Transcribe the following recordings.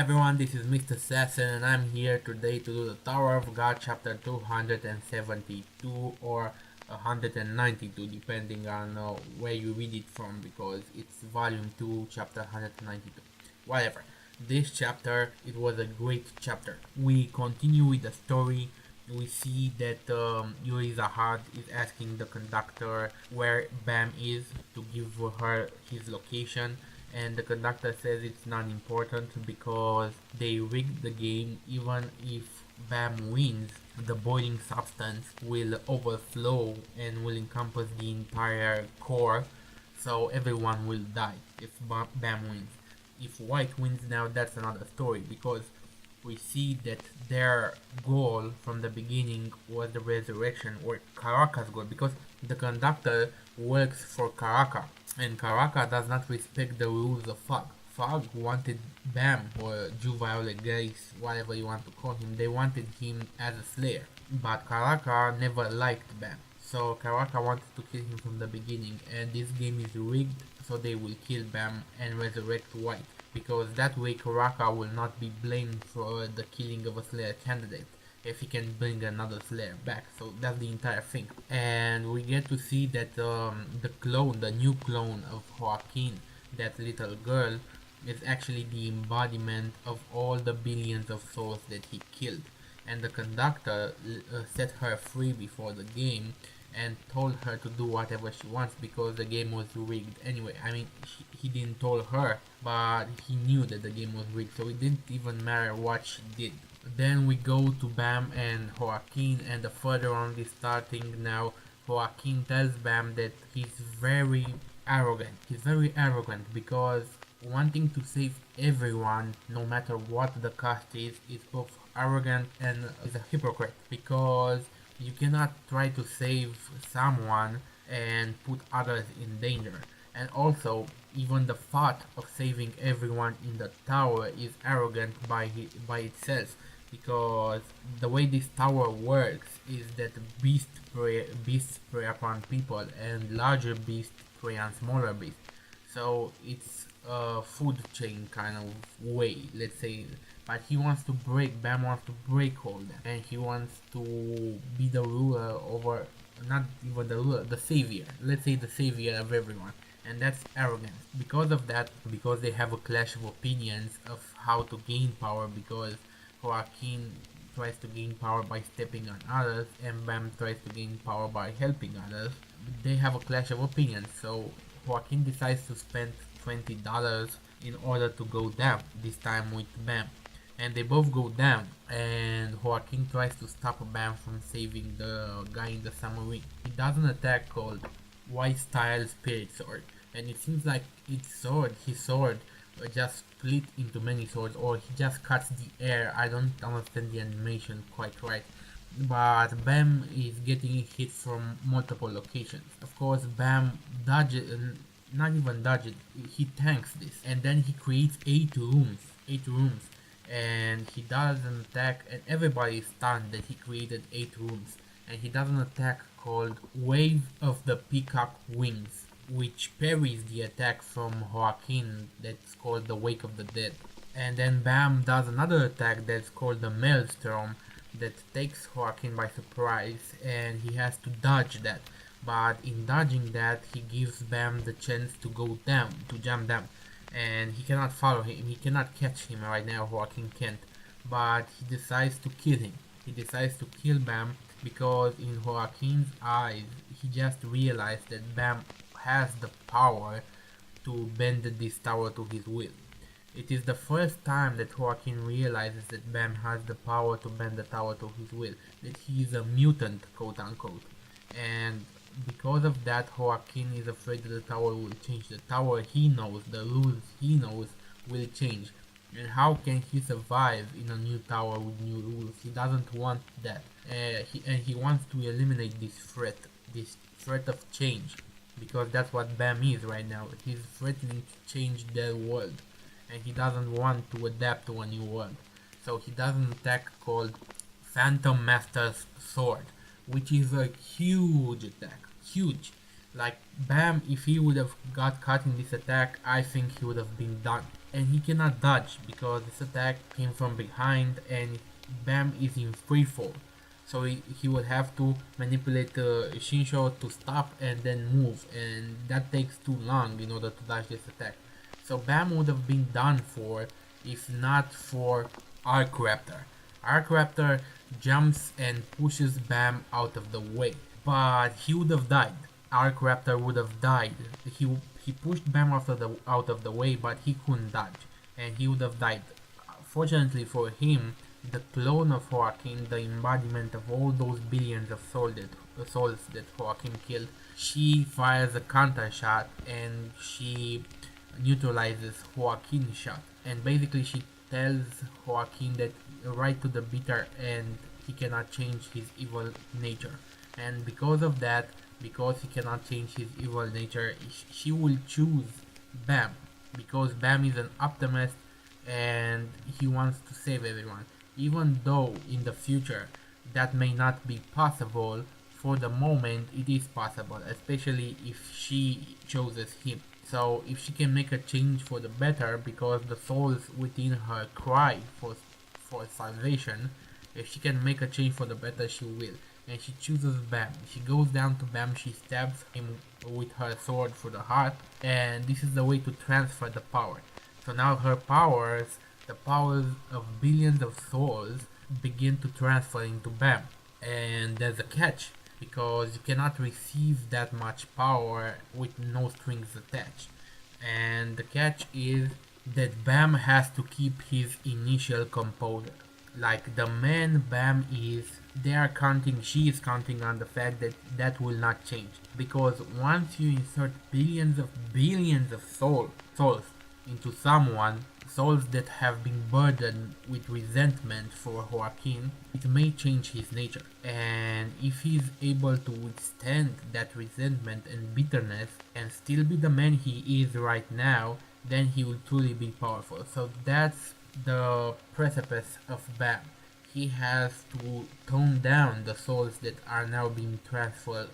everyone, this is Mr. Assassin and I'm here today to do the Tower of God chapter 272 or 192 depending on where you read it from, because it's volume 2 chapter 192. Whatever. This chapter, it was a great chapter. We continue with the story. We see that Yuri Zahad is asking the conductor where Bam is to give her his location, and the conductor says it's not important because they rigged the game. Even if Bam wins, the boiling substance will overflow and will encompass the entire core, so everyone will die if Bam wins. If White wins now, that's another story, because we see that their goal from the beginning was the resurrection, or Karaka's goal, because the conductor works for Karaka, and Karaka does not respect the rules of Fog. Fog wanted Bam, or Juviole Grace, whatever you want to call him, they wanted him as a slayer, but Karaka never liked Bam. So Karaka wanted to kill him from the beginning, and this game is rigged so they will kill Bam and resurrect White, because that way Karaka will not be blamed for the killing of a Slayer candidate if he can bring another Slayer back. So that's the entire thing. And we get to see that the new clone of Joaquin, that little girl, is actually the embodiment of all the billions of souls that he killed. And the conductor set her free before the game and told her to do whatever she wants because the game was rigged anyway. I mean, he didn't tell her, but he knew that the game was rigged, so it didn't even matter what she did. Then we go to Bam and Joaquin, and the further round is starting now. Joaquin tells Bam that he's very arrogant. He's very arrogant because wanting to save everyone, no matter what the cost is both arrogant and is a hypocrite, because you cannot try to save someone and put others in danger. And also, even the thought of saving everyone in the tower is arrogant by itself, because the way this tower works is that beasts prey upon people and larger beasts prey on smaller beasts. So it's a food chain kind of way, let's say. But Bam wants to break all that, and he wants to be the ruler over, not even the ruler, the savior, let's say the savior of everyone. And that's arrogance. Because of that, because they have a clash of opinions of how to gain power, because Joaquin tries to gain power by stepping on others and Bam tries to gain power by helping others, they have a clash of opinions. So Joaquin decides to spend $20 in order to go down, this time with Bam. And they both go down, and Joaquin tries to stop Bam from saving the guy in the submarine. He does an attack called White Style Spirit Sword, and it seems like his sword just split into many swords, or he just cuts the air. I don't understand the animation quite right. But Bam is getting hit from multiple locations. Of course, Bam dodges, not even dodges, he tanks this, and then he creates 8 rooms, and he does an attack, and everybody is stunned that he created 8 rooms, and he does an attack called Wave of the Peacock Wings, which parries the attack from Joaquin that's called the Wake of the Dead. And then Bam does another attack that's called the Maelstrom that takes Joaquin by surprise, and he has to dodge that. But in dodging that, he gives Bam the chance to go down, to jump down, and he cannot follow him, he cannot catch him right now, Joaquin can't, but he decides to kill him. He decides to kill Bam because in Joaquin's eyes, he just realized that Bam has the power to bend this tower to his will. It is the first time that Joaquin realizes that Bam has the power to bend the tower to his will, that he is a mutant, quote unquote. And because of that, Joaquin is afraid that the tower will change. The tower he knows, the rules he knows will change. And how can he survive in a new tower with new rules? He doesn't want that. He wants to eliminate this threat of change. Because that's what Bam is right now. He's threatening to change the world. And he doesn't want to adapt to a new world. So he does an attack called Phantom Master's Sword, which is a huge attack. Huge. Like Bam, if he would have got caught in this attack, I think he would have been done. and he cannot dodge because this attack came from behind and Bam is in free fall. So he will have to manipulate Shinsho to stop and then move, and that takes too long in order to dodge this attack. So Bam would have been done for if not for Arc Raptor. Arc Raptor jumps and pushes Bam out of the way, but he would have died. Arc Raptor would have died. He pushed Bam out of the way, but he couldn't dodge, and he would have died. Fortunately for him, the clone of Joaquin, the embodiment of all those billions of souls that Joaquin killed, she fires a counter shot and she neutralizes Joaquin's shot. And basically, she tells Joaquin that right to the bitter end, he cannot change his evil nature. And because of that, because he cannot change his evil nature, she will choose Bam. Because Bam is an optimist and he wants to save everyone. Even though in the future that may not be possible, for the moment it is possible, especially if she chooses him. So if she can make a change for the better because the souls within her cry for salvation, if she can make a change for the better, she will. And she chooses Bam. She goes down to Bam, she stabs him with her sword through the heart, and this is the way to transfer the power. So now her powers, the powers of billions of souls, begin to transfer into Bam. And there's a catch, because you cannot receive that much power with no strings attached. And the catch is that Bam has to keep his initial composure. Like the man Bam is, she is counting on the fact that that will not change. Because once you insert billions of souls into someone, souls that have been burdened with resentment for Joaquin, it may change his nature. And if he's able to withstand that resentment and bitterness and still be the man he is right now, then he will truly be powerful. So that's the precipice of Bam. He has to tone down the souls that are now being transferred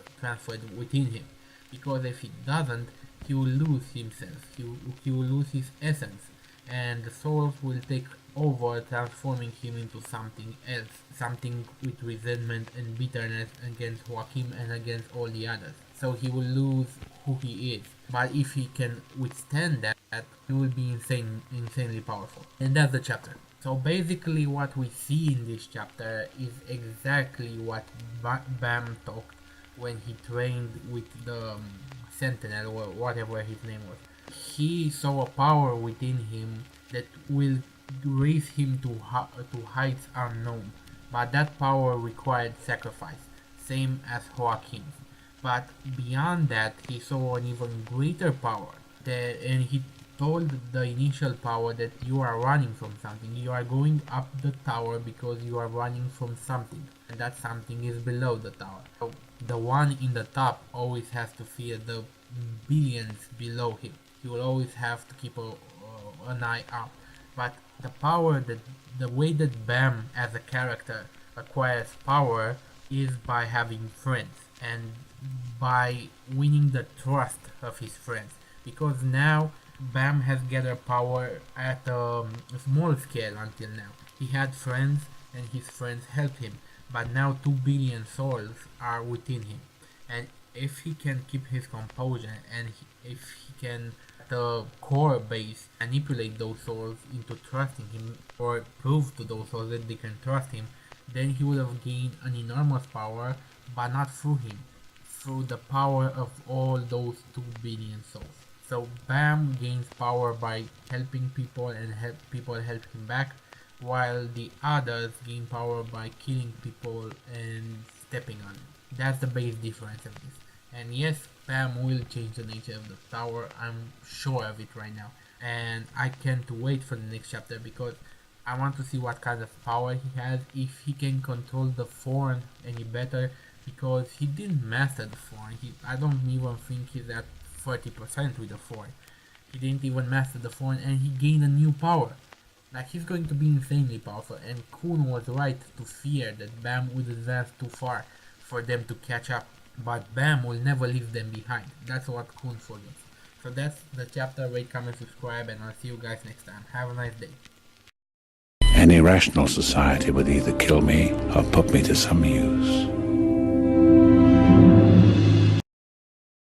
within him. Because if he doesn't, he will lose himself. He will lose his essence, and the souls will take over, transforming him into something else, something with resentment and bitterness against Joaquin and against all the others. So he will lose who he is. But if he can withstand that, he will be insanely powerful. And that's the chapter. So basically what we see in this chapter is exactly what Bam talked when he trained with the Sentinel or whatever his name was. He saw a power within him that will raise him to heights unknown, but that power required sacrifice, same as Joaquin's. But beyond that, he saw an even greater power, and he told the initial power that you are running from something. You are going up the tower because you are running from something, and that something is below the tower. So the one in the top always has to fear the billions below him. He will always have to keep an eye out. But the way that Bam as a character acquires power is by having friends and by winning the trust of his friends. Because now Bam has gathered power at a small scale until now. He had friends and his friends helped him, but now 2 billion souls are within him. And if he can keep his composure and if he can the core base manipulate those souls into trusting him or prove to those souls that they can trust him, then he would have gained an enormous power, but not through him, through the power of all those 2 billion souls. So Bam gains power by helping people and people help him back, while the others gain power by killing people and stepping on them. That's the base difference of this. And yes, Bam will change the nature of the tower, I'm sure of it right now. And I can't wait for the next chapter because I want to see what kind of power he has, if he can control the Thorn any better, because he didn't master the Thorn. I don't even think he's at 30% with the Thorn. He didn't even master the Thorn and he gained a new power. Like, he's going to be insanely powerful, and Khun was right to fear that Bam would advance too far for them to catch up. But Bam will never leave them behind. That's what Khun forgets. So that's the chapter. Rate, comment, subscribe, and I'll see you guys next time. Have a nice day. Any rational society would either kill me or put me to some use.